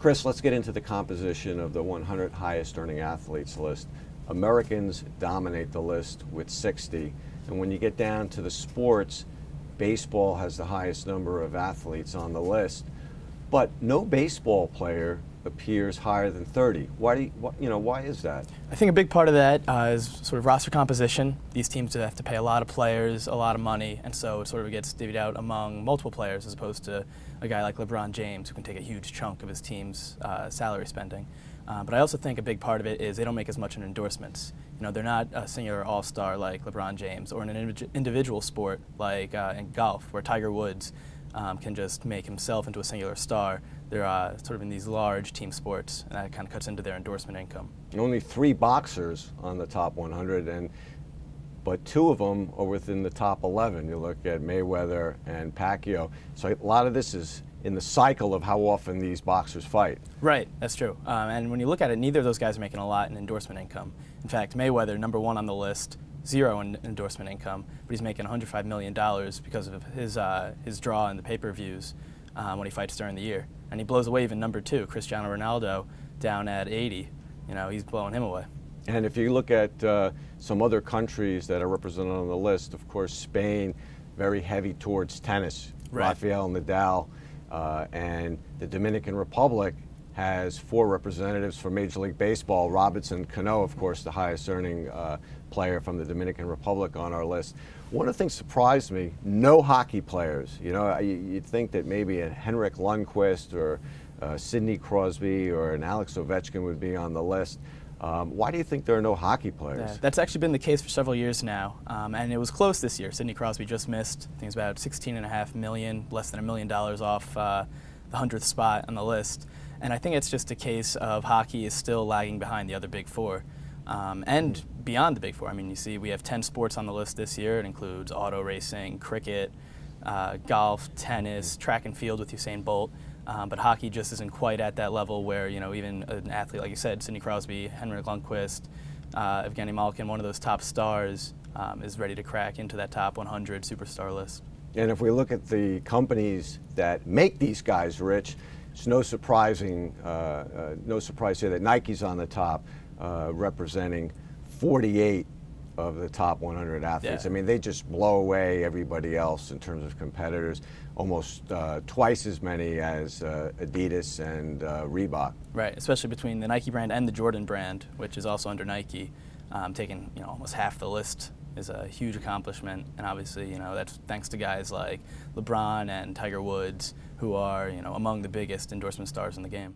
Chris, let's get into the composition of the 100 highest earning athletes list. Americans dominate the list with 60, and when you get down to the sports, baseball has the highest number of athletes on the list, but no baseball player appears higher than 30. Why is that? I think a big part of that is sort of roster composition. These teams have to pay a lot of players a lot of money, and so it sort of gets divvied out among multiple players as opposed to a guy like LeBron James who can take a huge chunk of his team's salary spending. But I also think a big part of it is they don't make as much in endorsements. You know, they're not a singular all-star like LeBron James, or in an individual sport like in golf, where Tiger Woods can just make himself into a singular star. They're sort of in these large team sports, and that kind of cuts into their endorsement income. Only 3 boxers on the top 100, but 2 of them are within the top 11. You look at Mayweather and Pacquiao. So a lot of this is in the cycle of how often these boxers fight. Right, that's true. And when you look at it, neither of those guys are making a lot in endorsement income. In fact, Mayweather, #1 on the list, 0 in endorsement income, but he's making $105 million because of his draw in the pay-per-views when he fights during the year. And he blows away even #2, Cristiano Ronaldo, down at 80. You know, he's blowing him away. And if you look at some other countries that are represented on the list, of course, Spain, very heavy towards tennis. Right. Rafael Nadal, and the Dominican Republic has 4 representatives for Major League Baseball. Robinson Cano, of course, the highest earning player from the Dominican Republic on our list. One of the things surprised me, no hockey players. You know, you'd think that maybe a Henrik Lundqvist or Sidney Crosby or an Alex Ovechkin would be on the list. Why do you think there are no hockey players? Yeah, that's actually been the case for several years now, and it was close this year. Sidney Crosby just missed, I think it's about $16.5 million, less than $1 million off the 100th spot on the list. And I think it's just a case of hockey is still lagging behind the other big 4. And beyond the big 4, I mean, you see we have 10 sports on the list this year. It includes auto racing, cricket, golf, tennis, track and field with Usain Bolt. But hockey just isn't quite at that level where, you know, even an athlete like you said, Sidney Crosby, Henrik Lundqvist, Evgeny Malkin, one of those top stars, is ready to crack into that top 100 superstar list. And if we look at the companies that make these guys rich, it's no surprise here that Nike's on the top, representing 48 of the top 100 athletes. Yeah. I mean, they just blow away everybody else in terms of competitors, almost twice as many as Adidas and Reebok. Right, especially between the Nike brand and the Jordan brand, which is also under Nike. Taking, you know, almost half the list is a huge accomplishment, and obviously, you know, that's thanks to guys like LeBron and Tiger Woods, who are, you know, among the biggest endorsement stars in the game.